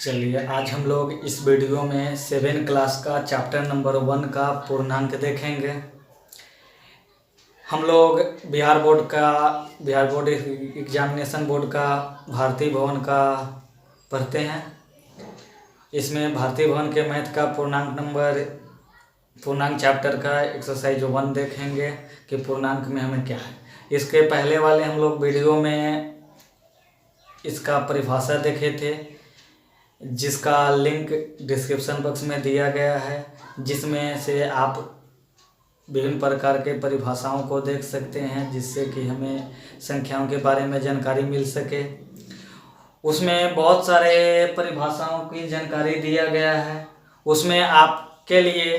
चलिए आज हम लोग इस वीडियो में 7 क्लास का चैप्टर नंबर 1 का पूर्णांक देखेंगे। हम लोग बिहार बोर्ड एग्जामिनेशन बोर्ड का भारतीय भवन का पढ़ते हैं। इसमें भारतीय भवन के मैथ का पूर्णांक चैप्टर का एक्सरसाइज 1 देखेंगे कि पूर्णांक में हमें क्या है। इसके पहले वाले हम लोग वीडियो में इसका परिभाषा देखे थे, जिसका लिंक डिस्क्रिप्शन बॉक्स में दिया गया है, जिसमें से आप विभिन्न प्रकार के परिभाषाओं को देख सकते हैं, जिससे कि हमें संख्याओं के बारे में जानकारी मिल सके। उसमें बहुत सारे परिभाषाओं की जानकारी दिया गया है। उसमें आपके लिए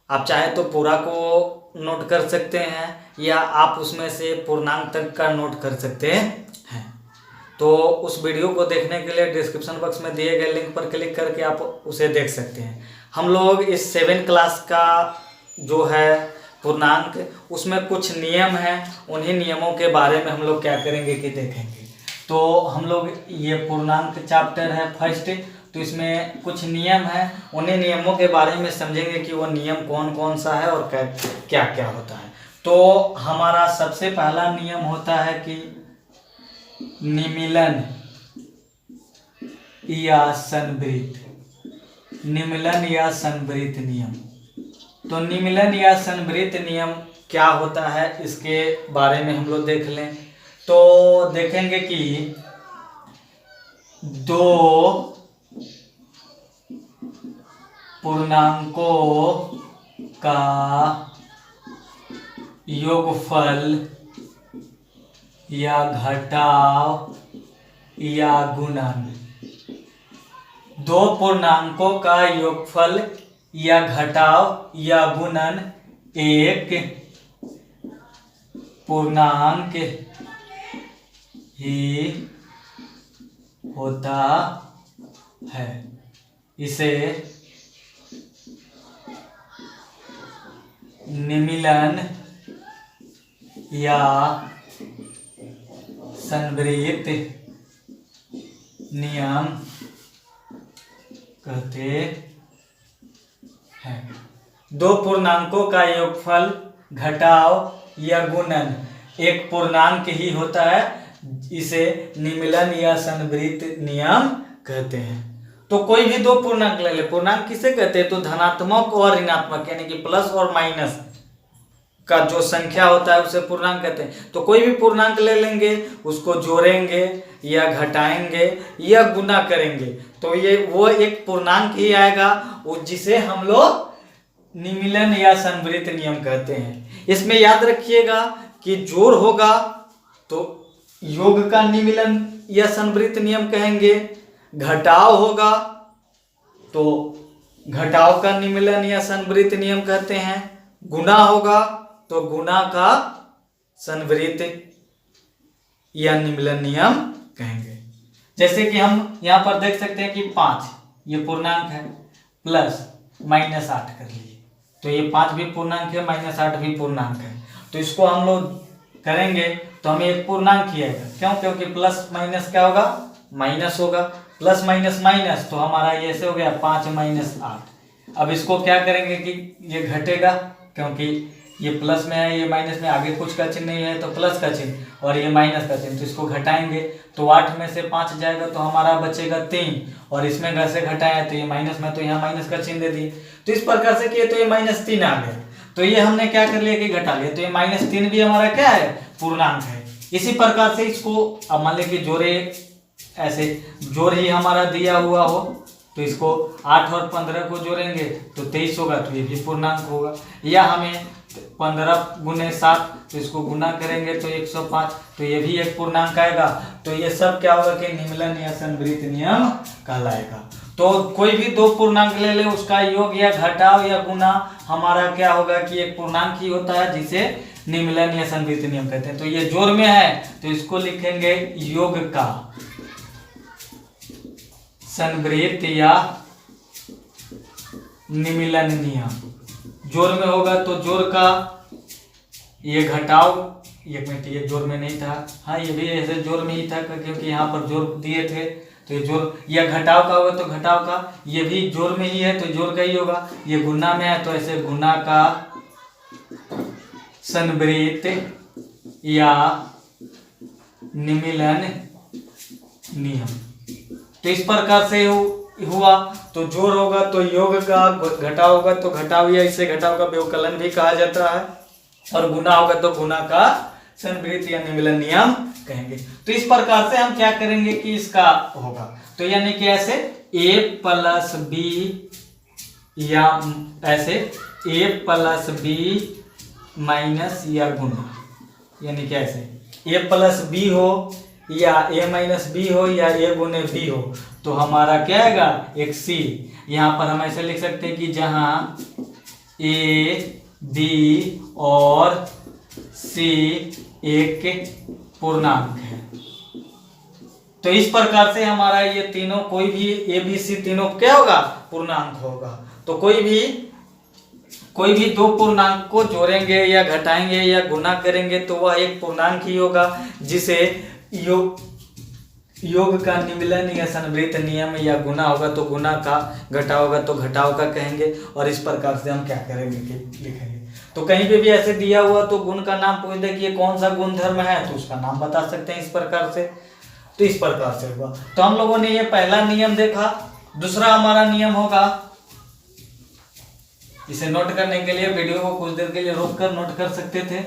आप चाहे तो पूरा को नोट कर सकते हैं या आप उसमें से पूर्णांक तक का नोट कर सकते हैं। तो उस वीडियो को देखने के लिए डिस्क्रिप्शन बॉक्स में दिए गए लिंक पर क्लिक करके आप उसे देख सकते हैं। हम लोग इस 7 क्लास का जो है पूर्णांक, उसमें कुछ नियम हैं, उन्हीं नियमों के बारे में हम लोग क्या करेंगे कि देखेंगे। तो हम लोग ये पूर्णांक चैप्टर है फर्स्ट, तो इसमें कुछ नियम हैं, उन्हीं नियमों के बारे में समझेंगे कि वो नियम कौन कौन सा है और क्या क्या होता है। तो हमारा सबसे पहला नियम होता है कि निमीलन या संवृत्त नियम। तो निमीलन या संवृत्त नियम क्या होता है, इसके बारे में हम लोग देख लें। तो देखेंगे कि दो पूर्णांकों का योगफल या घटाव या गुणन, दो पूर्णांकों का योगफल या घटाव या गुणन एक पूर्णांक ही होता है। इसे निमीलन या संवृत्त नियम कहते हैं। दो पूर्णांकों का योगफल, घटाव या गुणन एक पूर्णांक ही होता है, इसे निमीलन या संवृत्त नियम कहते हैं। तो कोई भी दो पूर्णांक ले ले, पूर्णांक किसे कहते हैं, तो धनात्मक और ऋणात्मक यानी कि प्लस और माइनस का जो संख्या होता है उसे पूर्णांक कहते हैं। तो कोई भी पूर्णांक ले लेंगे, उसको जोड़ेंगे या घटाएंगे या गुना करेंगे, तो ये वो एक पूर्णांक ही आएगा, जिसे हम लोग निमीलन या संवृत्त नियम कहते हैं। इसमें याद रखिएगा कि जोड़ होगा तो योग का निमीलन या संवृत्त नियम कहेंगे, घटाव होगा तो घटाव का निमीलन या संवृत्त नियम कहते हैं, गुना होगा तो गुना का संवृत्त या निमीलन नियम कहेंगे। जैसे कि हम यहाँ पर देख सकते हैं कि 5 ये पूर्णांक है, प्लस -8 कर लिए, तो ये 5 भी पूर्णांक है, -8 भी पूर्णांक है। तो इसको हम लोग करेंगे तो हमें एक पूर्णांक ही आएगा। क्यों? क्योंकि प्लस माइनस क्या होगा, माइनस होगा, प्लस माइनस माइनस, तो हमारा ये ऐसे हो गया 5 - 8। अब इसको क्या करेंगे कि ये घटेगा, क्योंकि ये प्लस में है, ये माइनस में, आगे कुछ का चिन्ह नहीं है तो प्लस का चिन्ह और ये माइनस का चिन्ह, तो इसको घटाएंगे तो 8 में से 5 जाएगा तो हमारा बचेगा 3, और इसमें घर से घटाया तो ये माइनस में, तो यहाँ माइनस का चिन्ह दे दिए। तो इस प्रकार से किए तो ये -3 आ गया, तो ये हमने क्या कर लिया कि घटा लिया, तो ये -3 भी हमारा क्या है, पूर्णांक है। इसी प्रकार से इसको अब मान लें कि जोड़े, ऐसे जोड़ ही हमारा दिया हुआ हो तो इसको 8 और 15 को जोड़ेंगे तो 23 होगा, तो ये भी पूर्णांक होगा। या हमें 15 × 7 तो इसको गुना करेंगे तो 105, तो ये भी एक पूर्णांक आएगा। तो ये सब क्या होगा कि निमीलन या संवृत्त नियम कहलाएगा। तो कोई भी दो पूर्णांक ले ले, उसका योग या घटाव या गुना हमारा क्या होगा कि एक पूर्णांक ही होता है, जिसे निमीलन या संवृत्त नियम कहते हैं। तो ये जोड़ में है तो इसको लिखेंगे योग का संवृत्त या निमीलन नियम। जोड़ में होगा तो जोड़ का, ये घटाव, एक मिनट ये जोड़ में नहीं था, हाँ ये भी ऐसे जोड़ में ही था क्योंकि यहाँ पर जोड़ दिए थे तो ये जोड़, या घटाव का होगा तो घटाव का, ये भी जोड़ में ही है तो जोड़ का ही होगा, ये गुना में है तो ऐसे गुना का संवृत या निमीलन नियम। तो इस प्रकार से हुआ। तो जोड़ होगा तो योग का, घटाव होगा तो घटाव, या इसे घटाव का व्यवकलन भी कहा जाता है, और गुना होगा तो गुना का संवृत या निमीलन नियम कहेंगे। तो इस प्रकार से हम क्या करेंगे कि इसका होगा, तो यानी कि ऐसे a प्लस बी, या ऐसे a प्लस बी माइनस या गुना, यानी कि ऐसे a प्लस बी हो या a माइनस बी हो या a गुने बी हो, तो हमारा क्या आएगा एक c। यहाँ पर हम ऐसे लिख सकते हैं कि जहाँ a b और c एक पूर्णांक है। तो इस प्रकार से हमारा ये तीनों, कोई भी a b c तीनों क्या होगा पूर्णांक होगा। तो कोई भी दो पूर्णांक को जोड़ेंगे या घटाएंगे या गुना करेंगे तो वह एक पूर्णांक ही होगा, जिसे योग का निमीलन या संवृत नियम, या गुना होगा तो गुना का, घटाव होगा तो घटाव का कहेंगे। और इस प्रकार से हम क्या करेंगे कि लिखेंगे। तो कहीं पे भी ऐसे दिया हुआ तो गुण का नाम पूछ दे कि ये कौन सा गुणधर्म है तो उसका नाम बता सकते हैं इस प्रकार से। तो इस प्रकार से होगा। तो हम लोगों ने ये पहला नियम देखा। दूसरा हमारा नियम होगा, इसे नोट करने के लिए वीडियो को कुछ देर के लिए रोक कर नोट कर सकते थे।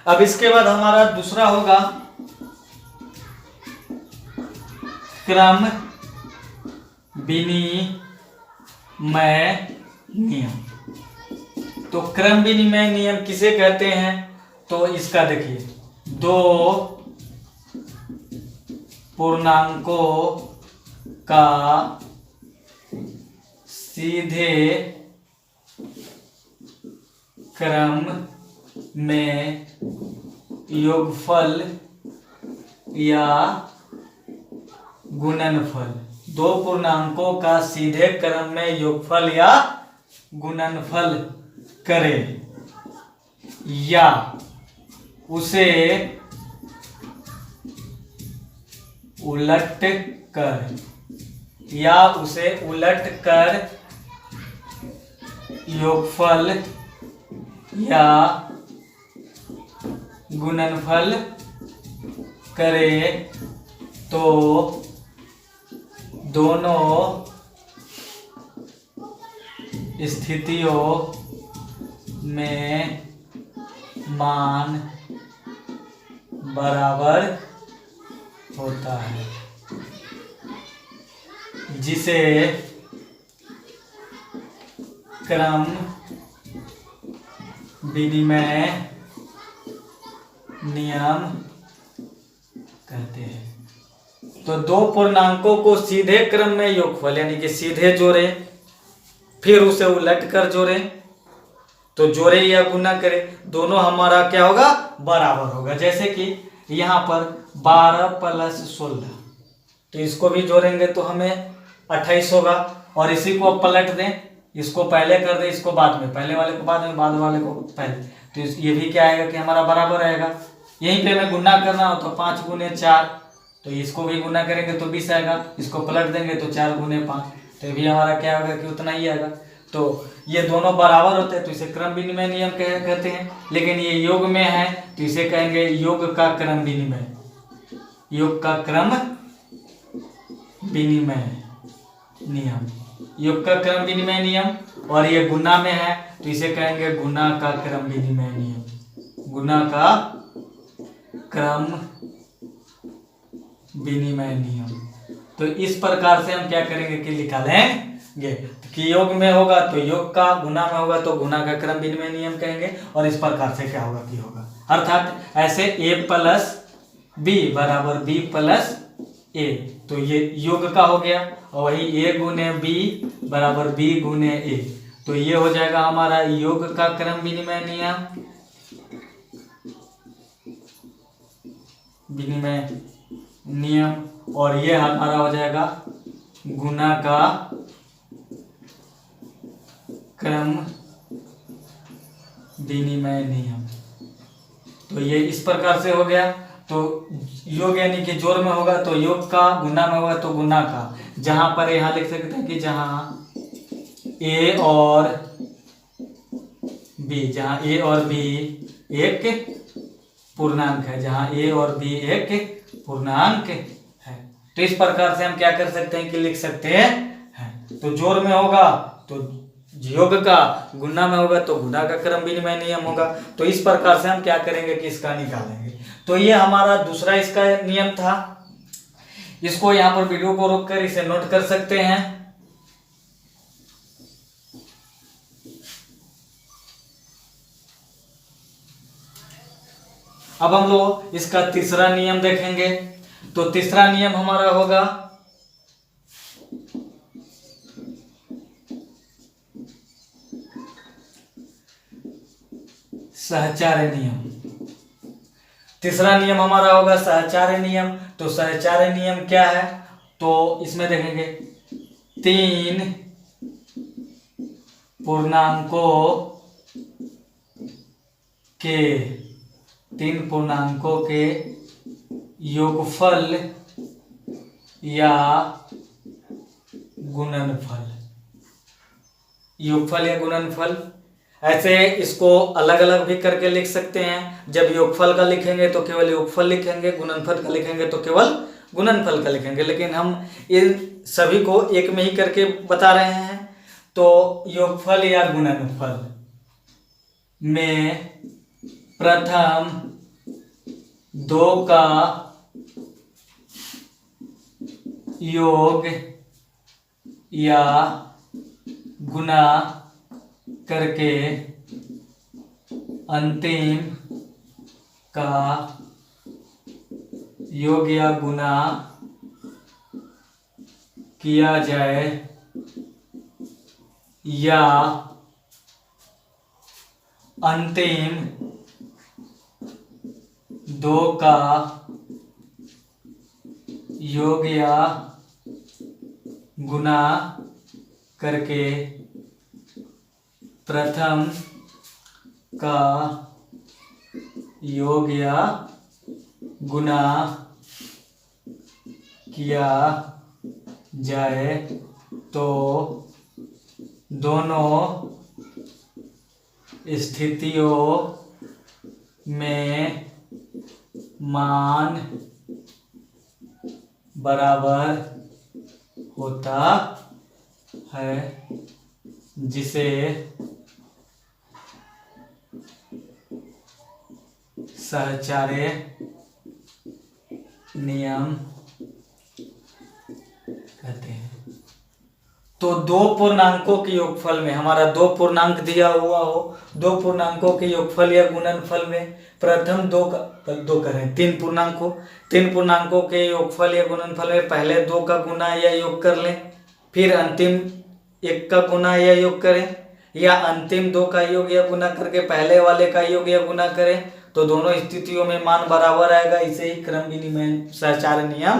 अब इसके बाद हमारा दूसरा होगा क्रम विनिमय नियम। तो क्रम विनिमय नियम किसे कहते हैं, तो इसका देखिए, दो पूर्णांकों का सीधे क्रम में योगफल या गुणनफल, दो पूर्णांकों का सीधे क्रम में योगफल या गुणनफल करे या उसे उलट कर योगफल या गुणनफल करे तो दोनों स्थितियों में मान बराबर होता है, जिसे क्रम विनिमय नियम कहते हैं। तो दो पूर्णांकों को सीधे क्रम में योगफल यानी कि सीधे जोड़े, फिर उसे उलट कर जोड़े, तो जोड़े या गुना करे, दोनों हमारा क्या होगा बराबर होगा। जैसे कि यहाँ पर 12 प्लस 16, तो इसको भी जोड़ेंगे तो हमें 28 होगा। और इसी को पलट दें, इसको पहले कर दें, इसको बाद में, पहले वाले को बाद में, बाद वाले को पहले, तो ये भी क्या आएगा कि हमारा बराबर आएगा। यहीं पे हमें गुना करना हो तो 5 गुने 4, तो इसको भी गुना करेंगे तो 20 आएगा, इसको पलट देंगे तो 4 गुने 5, तो ये भी हमारा क्या होगा कि उतना ही आएगा। तो ये दोनों बराबर होते हैं तो इसे क्रम विनिमय नियम कहते हैं। लेकिन ये योग में है तो इसे कहेंगे योग का क्रम विनिमय, योग का क्रम विनिमय नियम, योग का क्रम विनिमय नियम। और ये गुना में है तो इसे कहेंगे गुना का क्रम विनिमय नियम, गुना का क्रम विनिमय नियम। तो इस प्रकार से हम क्या करेंगे कि निकालेंगे कि योग में होगा तो योग का, गुना में होगा तो गुना का क्रम विनिमय नियम कहेंगे। और इस प्रकार से क्या होगा कि होगा, अर्थात ऐसे a प्लस बी बराबर b प्लस a, तो ये योग का हो गया। और वही a गुने b बराबर b गुने a, तो ये हो जाएगा हमारा योग का क्रम विनिमय नियम, विनिमय नियम। और ये हमारा हो जाएगा गुना का क्रम विनिमय नियम। तो ये इस प्रकार से हो गया। तो योग यानी कि जोड़ में होगा तो योग का, गुना में होगा तो गुना का। जहां पर यहाँ लिख सकते हैं कि जहां ए और बी, जहां ए और बी एक पूर्णांक है, जहां ए और बी एक पूर्णांक है। तो इस प्रकार से हम क्या कर सकते हैं कि लिख सकते हैं। तो जोड़ में होगा तो योग का, गुना में होगा तो गुना का क्रम विनिमय नियम होगा। तो इस प्रकार से हम क्या करेंगे कि इसका निकालेंगे। तो ये हमारा दूसरा इसका नियम था। इसको यहाँ पर वीडियो को रोककर इसे नोट कर सकते हैं। अब हम लोग इसका तीसरा नियम देखेंगे। तो तीसरा नियम हमारा होगा सहचार्य नियम। तीसरा नियम हमारा होगा सहचार्य नियम। तो सहचार्य नियम क्या है, तो इसमें देखेंगे तीन पूर्णांकों के योगफल या गुणनफल। योगफल या गुणनफल, ऐसे इसको अलग अलग भी करके लिख सकते हैं। जब योगफल का लिखेंगे तो केवल योगफल लिखेंगे, गुणनफल का लिखेंगे तो केवल गुणनफल का लिखेंगे। लेकिन हम इन सभी को एक में ही करके बता रहे हैं। तो योगफल या गुणनफल में प्रथम दो का योग या गुना करके अंतिम का योग या गुना किया जाए, या अंतिम दो का योग या गुना करके प्रथम का योग या गुना किया जाए तो दोनों स्थितियों में मान बराबर होता है, जिसे सहचार्य नियम कहते हैं। तो दो पूर्णांकों के योगफल में, हमारा दो पूर्णांक दिया हुआ हो, दो पूर्णांकों के योगफल या गुणनफल में प्रथम दो करें, तीन पूर्णांक हो, तीन पूर्णांकों के योगफल या गुणनफल में पहले दो का गुना या योग कर लें, फिर अंतिम एक का गुना या योग करें, या अंतिम दो का योग या गुना करके पहले वाले का योग या गुना करें, तो दोनों स्थितियों में मान बराबर आएगा। इसे ही क्रम विनिमय सहचार्य नियम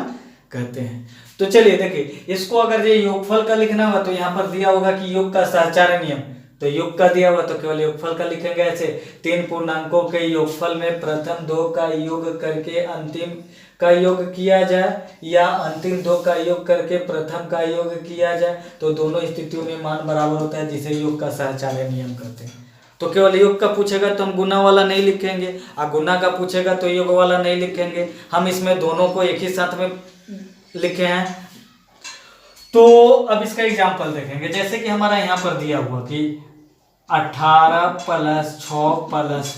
कहते हैं। तो चलिए देखिए, इसको अगर ये योगफल का लिखना हुआ तो यहाँ पर दिया होगा कि योग का सहचार्य नियम, तो योग का दिया हुआ तो केवल योगफल का लिखेंगे। ऐसे तीन पूर्णांकों के योगफल में प्रथम दो का योग करके अंतिम का योग किया जाए, या अंतिम दो का योग करके प्रथम का योग किया जाए, तो दोनों स्थितियों में मान बराबर होता है, जिसे योग का सहचार्य नियम कहते हैं। तो केवल योग का पूछेगा तो हम गुना वाला नहीं लिखेंगे, और गुना का पूछेगा तो योग वाला नहीं लिखेंगे। हम इसमें दोनों को एक ही साथ में लिखे हैं। तो अब इसका एग्जाम्पल देखेंगे। जैसे कि हमारा यहाँ पर दिया हुआ कि 18 + 6 +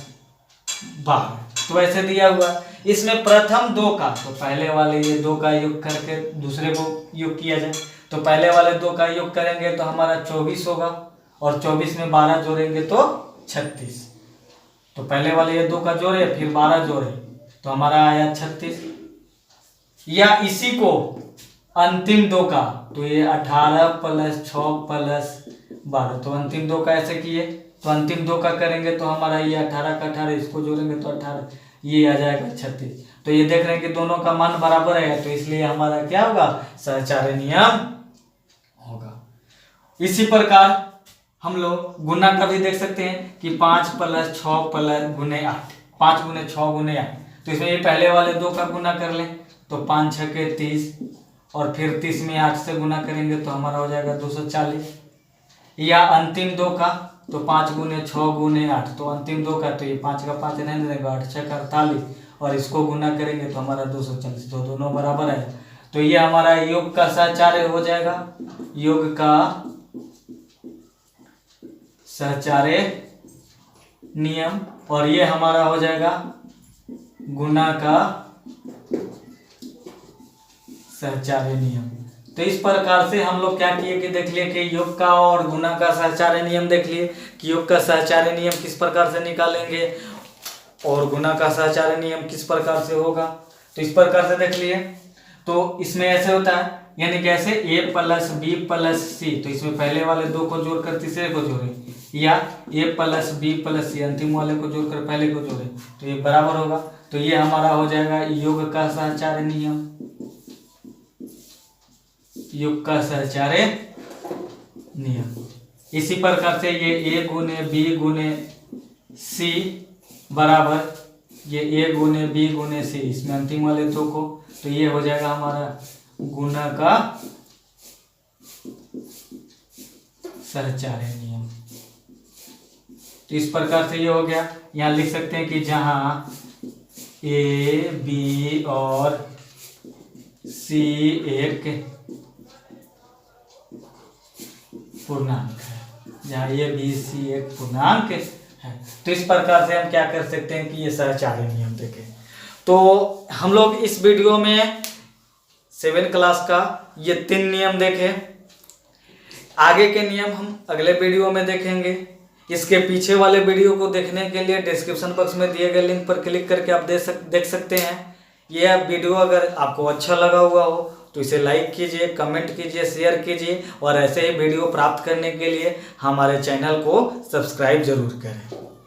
12, तो ऐसे दिया हुआ। इसमें प्रथम दो का, तो पहले वाले ये दो का योग करके दूसरे को योग किया जाए, तो पहले वाले दो का योग करेंगे तो हमारा 24 होगा, और 24 में 12 जोड़ेंगे तो 36। तो पहले वाले ये दो का जोड़े फिर 12 जोड़े तो हमारा आया 36। या इसी को अंतिम दो का, तो ये 18 + 6 + 12, तो अंतिम दो का ऐसे किए, तो अंतिम दो का करेंगे तो हमारा ये 18 का 18, इसको जोड़ेंगे तो 18, ये आ जाएगा 36। तो ये देख रहे हैं कि दोनों का मान बराबर है, तो इसलिए हमारा क्या होगा, सहचार्य नियम होगा। इसी प्रकार हम लोग गुना का भी देख सकते हैं कि 5 + 6 × 8, 5 गुने 6 गुने 8, तो इसमें ये पहले वाले 2 का गुना कर लें तो 5 6 के 30, और फिर 30 में 8 से गुना करेंगे तो हमारा हो जाएगा 240, या अंतिम 2 का तो 5 गुने 6 गुने 8, तो अंतिम 2 का तो ये 5 का 5 रहने देगा, 8 6 का 48, और इसको गुना करेंगे तो हमारा 240, तो दोनों बराबर है। तो ये हमारा योग का सहचार्य हो जाएगा, योग का सहचार्य नियम, और ये हमारा हो जाएगा गुना का सहचार्य नियम। तो इस प्रकार से हम लोग क्या किए कि देख लिए कि योग का और गुना का सहचार्य नियम देख लिए कि योग का सहचार्य नियम किस प्रकार से निकालेंगे और गुना का सहचार्य नियम किस प्रकार से होगा। तो इस प्रकार से देख लिए। तो इसमें ऐसे होता है, यानी कैसे a प्लस बी प्लस सी, तो इसमें पहले वाले 2 को जोड़कर तीसरे को जोड़े, या a प्लस बी प्लस सी अंतिम वाले को जोड़कर पहले को जोड़े, तो ये बराबर होगा। तो ये हमारा हो जाएगा योग का सहचार्य नियम, योग का सहचार्य नियम। इसी प्रकार से ये a गुने बी गुने सी बराबर ये a गुने बी गुने सी, इसमें अंतिम वाले 2 को, तो ये हो जाएगा हमारा गुना का सहचार्य नियम। तो इस प्रकार से ये हो गया। यहाँ लिख सकते हैं कि जहाँ ए बी और सी एक पूर्णांक है, जहाँ ए बी सी एक पूर्णांक है। तो इस प्रकार से हम क्या कर सकते हैं कि ये सहचार्य नियम देखें। तो हम लोग इस वीडियो में 7 क्लास का ये 3 नियम देखे। आगे के नियम हम अगले वीडियो में देखेंगे। इसके पीछे वाले वीडियो को देखने के लिए डिस्क्रिप्शन बॉक्स में दिए गए लिंक पर क्लिक करके आप देख सकते हैं। यह वीडियो अगर आपको अच्छा लगा हुआ हो तो इसे लाइक कीजिए, कमेंट कीजिए, शेयर कीजिए, और ऐसे ही वीडियो प्राप्त करने के लिए हमारे चैनल को सब्सक्राइब जरूर करें।